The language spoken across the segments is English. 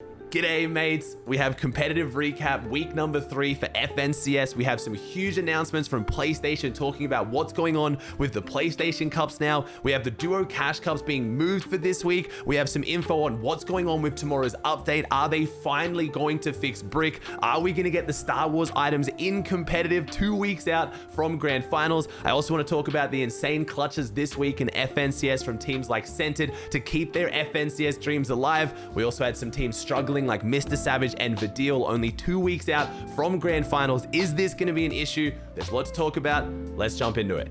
G'day mates, we have competitive recap week number 3 for FNCS. We have some huge announcements from PlayStation talking about what's going on with the PlayStation Cups now. We have the Duo Cash Cups being moved for this week. We have some info on what's going on with tomorrow's update. Are they finally going to fix Brick? Are we going to get the Star Wars items in competitive 2 weeks out from Grand Finals? I also want to talk about the insane clutches this week in FNCS from teams like Cented to keep their FNCS dreams alive. We also had some teams struggling like Mr. Savage and Vidil only 2 weeks out from Grand Finals. Is this going to be an issue? There's a lot to talk about. Let's jump into it.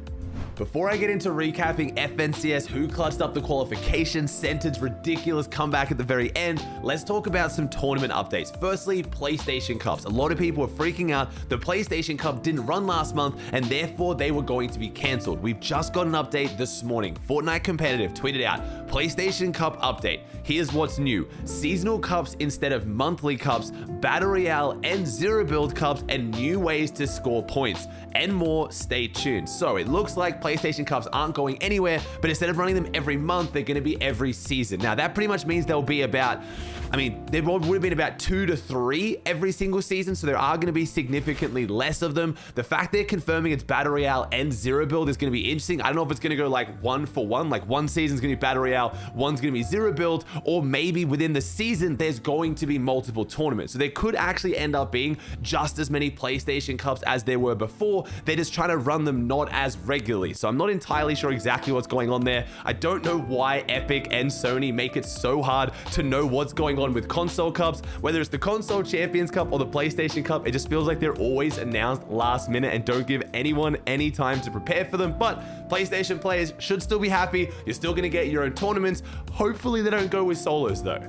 Before I get into recapping FNCS, who clutched up the qualification, Centeds' ridiculous comeback at the very end, let's talk about some tournament updates. Firstly, PlayStation Cups. A lot of people were freaking out. The PlayStation Cup didn't run last month and therefore they were going to be cancelled. We've just got an update this morning. Fortnite Competitive tweeted out, PlayStation Cup update. Here's what's new. Seasonal cups instead of monthly cups, Battle Royale and Zero Build cups, and new ways to score points. And more, stay tuned. So it looks like PlayStation Cups aren't going anywhere, but instead of running them every month, they're going to be every season. Now, that pretty much means there'll be about, there would have been about 2 to 3 every single season, so there are going to be significantly less of them. The fact they're confirming it's Battle Royale and Zero Build is going to be interesting. I don't know if it's going to go like 1 for 1, like one season's going to be Battle Royale, one's going to be Zero Build, or maybe within the season, there's going to be multiple tournaments. So there could actually end up being just as many PlayStation Cups as there were before. They're just trying to run them not as regularly. So I'm not entirely sure exactly what's going on there. I don't know why Epic and Sony make it so hard to know what's going on with console cups, whether it's the console Champions Cup or the PlayStation Cup. It just feels like they're always announced last minute and don't give anyone any time to prepare for them. But PlayStation players should still be happy. You're still going to get your own tournaments. Hopefully they don't go with solos though.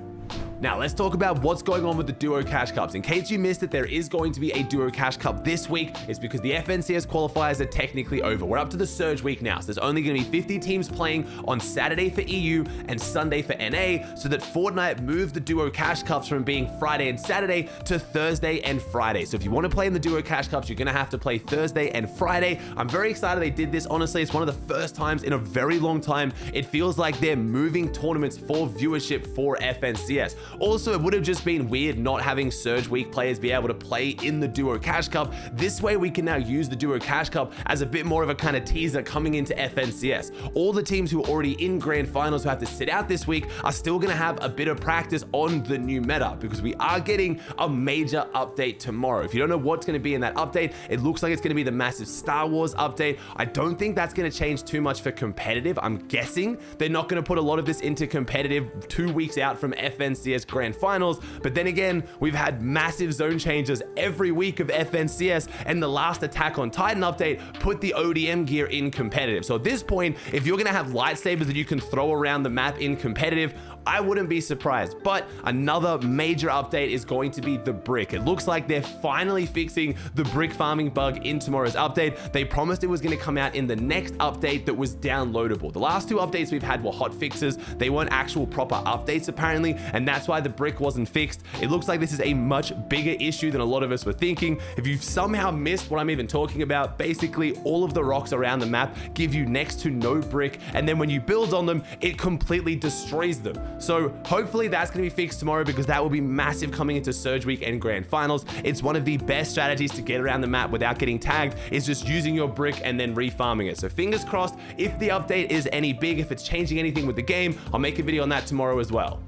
Now, let's talk about what's going on with the Duo Cash Cups. In case you missed it, there is going to be a Duo Cash Cup this week. It's because the FNCS qualifiers are technically over. We're up to the Surge week now, so there's only going to be 50 teams playing on Saturday for EU and Sunday for NA, so that Fortnite moved the Duo Cash Cups from being Friday and Saturday to Thursday and Friday. So if you want to play in the Duo Cash Cups, you're going to have to play Thursday and Friday. I'm very excited they did this. Honestly, it's one of the first times in a very long time. It feels like they're moving tournaments for viewership for FNCS. Also, it would have just been weird not having Surge Week players be able to play in the Duo Cash Cup. This way, we can now use the Duo Cash Cup as a bit more of a kind of teaser coming into FNCS. All the teams who are already in Grand Finals who have to sit out this week are still going to have a bit of practice on the new meta, because we are getting a major update tomorrow. If you don't know what's going to be in that update, it looks like it's going to be the massive Star Wars update. I don't think that's going to change too much for competitive. I'm guessing they're not going to put a lot of this into competitive 2 weeks out from FNCS Grand Finals, but then again, we've had massive zone changes every week of FNCS, and the last Attack on Titan update put the ODM gear in competitive. So at this point, if you're gonna have lightsabers that you can throw around the map in competitive, I wouldn't be surprised. But another major update is going to be the brick. It looks like they're finally fixing the brick farming bug in tomorrow's update. They promised it was going to come out in the next update that was downloadable. The last 2 updates we've had were hot fixes. They weren't actual proper updates apparently, and that's why the brick wasn't fixed. It looks like this is a much bigger issue than a lot of us were thinking. If you've somehow missed what I'm even talking about, basically all of the rocks around the map give you next to no brick, and then when you build on them, it completely destroys them. So hopefully that's going to be fixed tomorrow, because that will be massive coming into Surge Week and Grand Finals. It's one of the best strategies to get around the map without getting tagged, is just using your brick and then refarming it. So fingers crossed, if the update is any big, if it's changing anything with the game, I'll make a video on that tomorrow as well.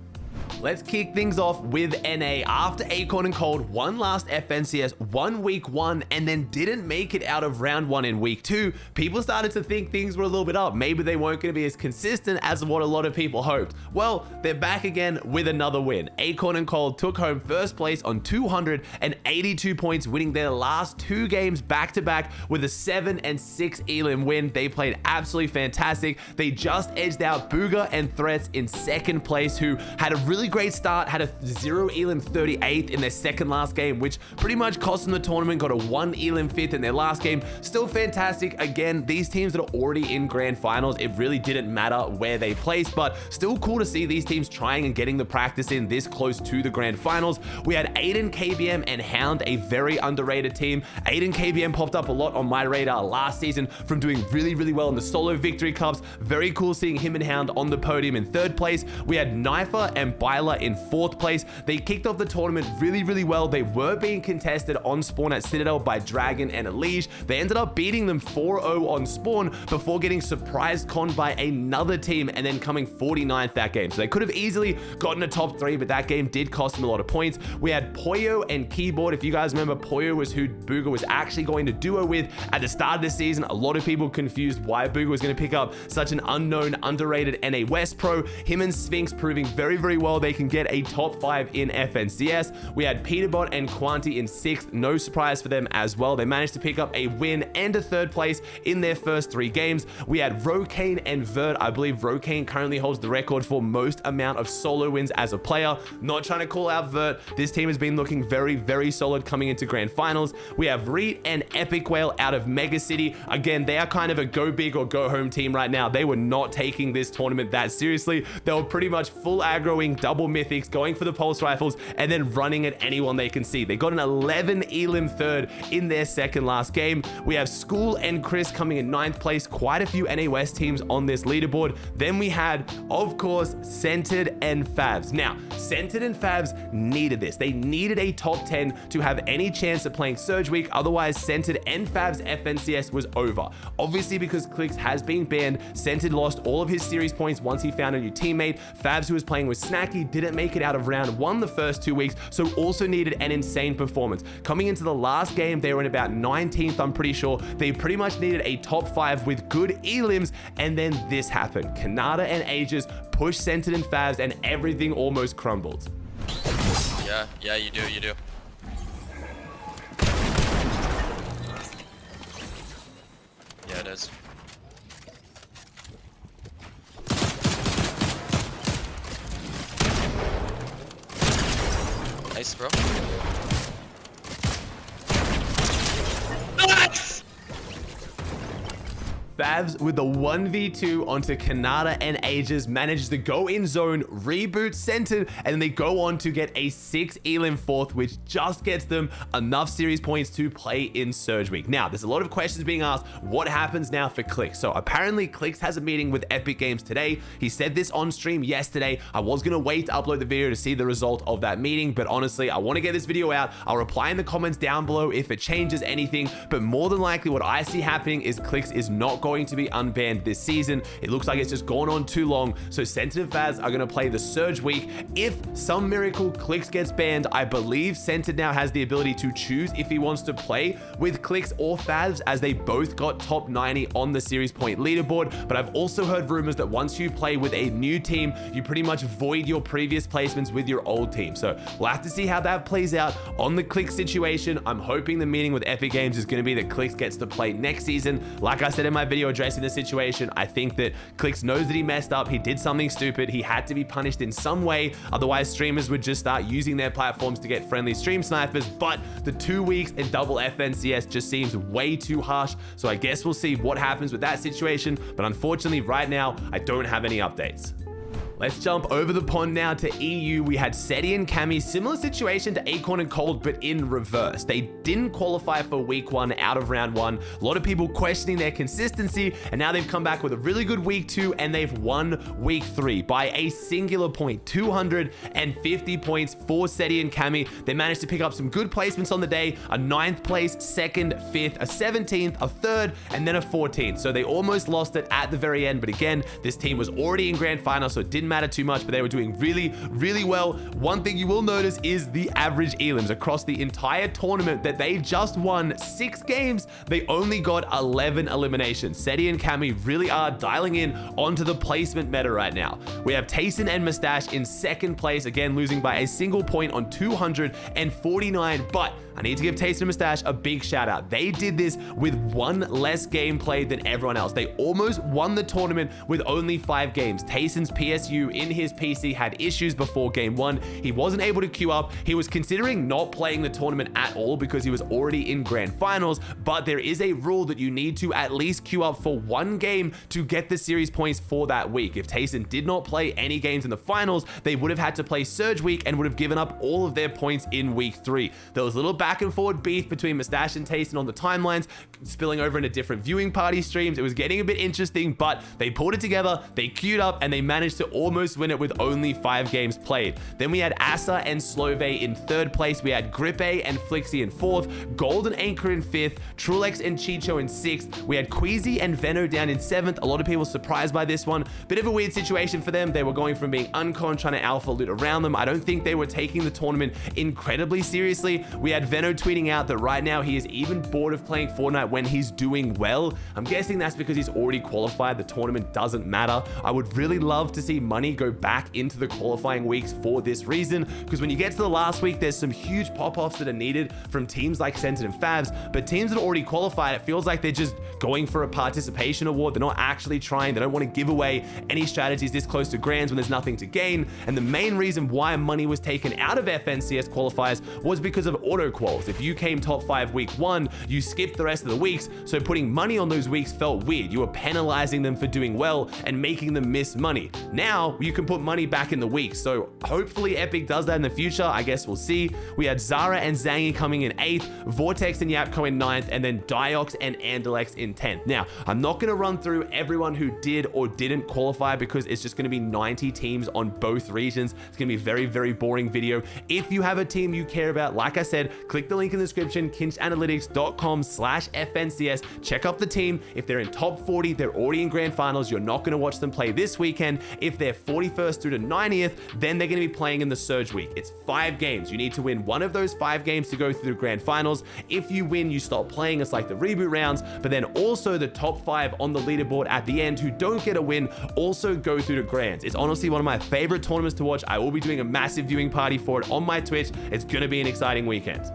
Let's kick things off with NA. After Acorn and Cold won last FNCS, won week 1, and then didn't make it out of round 1 in week 2, people started to think things were a little bit up. Maybe they weren't going to be as consistent as what a lot of people hoped. Well, they're back again with another win. Acorn and Cold took home first place on 282 points, winning their last 2 games back-to-back with a 7-6 elim win. They played absolutely fantastic. They just edged out Booga and Threats in second place, who had a really great start, had a 0 elim 38th in their second last game, which pretty much cost them the tournament, got a 1 elim 5th in their last game. Still fantastic. Again, these teams that are already in Grand Finals, it really didn't matter where they placed, but still cool to see these teams trying and getting the practice in this close to the Grand Finals. We had Aiden, KBM, and Hound, a very underrated team. Aiden KBM popped up a lot on my radar last season from doing really well in the solo victory cups. Very cool seeing him and Hound on the podium in third place. We had Knifer and Bile Tyler in 4th place. They kicked off the tournament really well. They were being contested on spawn at Citadel by Dragon and Elige. They ended up beating them 4-0 on spawn before getting surprise conned by another team and then coming 49th that game. So they could have easily gotten a top 3, but that game did cost them a lot of points. We had Poyo and Keyboard. If you guys remember, Poyo was who Booga was actually going to duo with at the start of the season. A lot of people confused why Booga was going to pick up such an unknown, underrated NA West pro. Him and Sphinx proving very well they can get a top 5 in FNCS. We had Peterbot and Quanti in 6th. No surprise for them as well. They managed to pick up a win and a 3rd place in their first 3 games. We had Rokane and Vert. I believe Rokane currently holds the record for most amount of solo wins as a player. Not trying to call out Vert. This team has been looking very solid coming into grand finals. We have Reet and Epic Whale out of Mega City. Again, they are kind of a go big or go home team right now. They were not taking this tournament that seriously. They were pretty much full aggroing, double mythics, going for the pulse rifles, and then running at anyone they can see. They got an 11 elim 3rd in their second last game. We have School and Chris coming in 9th place. Quite a few NA West teams on this leaderboard. Then we had, of course, Cented and Favs. Now, Cented and Favs needed this. They needed a top 10 to have any chance at playing Surge Week. Otherwise, Cented and Favs FNCS was over. Obviously, because Clix has been banned, Cented lost all of his series points once he found a new teammate. Favs, who was playing with Snacky, didn't make it out of round 1 the first 2 weeks, so also needed an insane performance. Coming into the last game, they were in about 19th, I'm pretty sure. They pretty much needed a top 5 with good elims, and then this happened. Kanata and Aegis pushed Cented and Favs, and everything almost crumbled. Yeah, you do. Yeah, it is. Nice, bro. Nice! Favs with the 1v2 onto Kanata and Aegis manages to go in zone, reboot Cented, and then they go on to get a 6 elim 4th, which just gets them enough series points to play in Surge Week. Now, there's a lot of questions being asked. What happens now for Clix? So apparently Clix has a meeting with Epic Games today. He said this on stream yesterday. I was going to wait to upload the video to see the result of that meeting, but honestly, I want to get this video out. I'll reply in the comments down below if it changes anything, but more than likely what I see happening is Clix is not going to be unbanned this season. It looks like it's just gone on too long, so Cented and Favs are going to play the Surge Week. If some miracle Clix gets banned, I believe Cented now has the ability to choose if he wants to play with Clix or Favs, as they both got top 90 on the series point leaderboard. But I've also heard rumors that once you play with a new team, you pretty much void your previous placements with your old team. So we'll have to see how that plays out on the Clix situation. I'm hoping the meeting with Epic Games is going to be that Clix gets to play next season. Like I said in my video addressing the situation, I think that Clix knows that he messed up. He did something stupid. He had to be punished in some way. Otherwise, streamers would just start using their platforms to get friendly stream snipers. But the 2 weeks in double FNCS just seems way too harsh. So I guess we'll see what happens with that situation. But unfortunately, right now, I don't have any updates. Let's jump over the pond now to EU. We had Seti and Cammy, similar situation to Acorn and Cold, but in reverse. They didn't qualify for week 1 out of round 1. A lot of people questioning their consistency, and now they've come back with a really good week 2, and they've won week 3 by a singular point, 250 points for Seti and Cammy. They managed to pick up some good placements on the day, a 9th place, 2nd, 5th, a 17th, a 3rd, and then a 14th. So they almost lost it at the very end, but again, this team was already in grand final, so it didn't matter too much, but they were doing really well. One thing you will notice is the average elims across the entire tournament that they just won 6 games. They only got 11 eliminations. Seti and Cammy really are dialing in onto the placement meta right now. We have Tayson and Mustache in 2nd place, again losing by a single point on 249, but I need to give Tayson and Mustache a big shout out. They did this with 1 less game played than everyone else. They almost won the tournament with only 5 games. Tayson's PSU in his PC had issues before game 1. He wasn't able to queue up. He was considering not playing the tournament at all because he was already in grand finals, but there is a rule that you need to at least queue up for 1 game to get the series points for that week. If Tayson did not play any games in the finals, they would have had to play Surge Week and would have given up all of their points in week 3. There was a little back and forward beef between Mustache and Tayson on the timelines, spilling over into different viewing party streams. It was getting a bit interesting, but they pulled it together, they queued up, and they managed to almost win it with only 5 games played. Then we had Asa and Slove in 3rd place. We had Gripe and Flixie in 4th, Golden Anchor in 5th, Trulex and Chicho in 6th. We had Queasy and Veno down in 7th. A lot of people surprised by this one. Bit of a weird situation for them. They were going from being uncon, trying to alpha loot around them. I don't think they were taking the tournament incredibly seriously. We had Veno tweeting out that right now he is even bored of playing Fortnite when he's doing well. I'm guessing that's because he's already qualified. The tournament doesn't matter. I would really love to see money go back into the qualifying weeks for this reason, because when you get to the last week, there's some huge pop-offs that are needed from teams like Cented and Favs, but teams that are already qualified, it feels like they're just going for a participation award. They're not actually trying. They don't want to give away any strategies this close to grands when there's nothing to gain. And the main reason why money was taken out of FNCS qualifiers was because of auto quals. If you came top 5 week 1, you skipped the rest of the weeks, so putting money on those weeks felt weird. You were penalizing them for doing well and making them miss money. Now you can put money back in the weeks, so hopefully Epic does that in the future. I guess we'll see. We had Zara and Zangy coming in 8th, Vortex and Yapko in 9th, and then Diox and Andalex in 10th. Now, I'm not going to run through everyone who did or didn't qualify because it's just going to be 90 teams on both regions. It's going to be a very, very boring video. If you have a team you care about, like I said, click the link in the description, kinchanalytics.com/FNCS. Check out the team. If they're in top 40, they're already in grand finals. You're not going to watch them play this weekend. If they're 41st through to 90th, then they're going to be playing in the Surge week. It's 5 games. You need to win one of those 5 games to go through the grand finals. If you win, you stop playing. It's like the reboot rounds, but then also the top 5 on the leaderboard at the end who don't get a win also go through to grands. It's honestly one of my favorite tournaments to watch. I will be doing a massive viewing party for it on my Twitch. It's going to be an exciting weekend.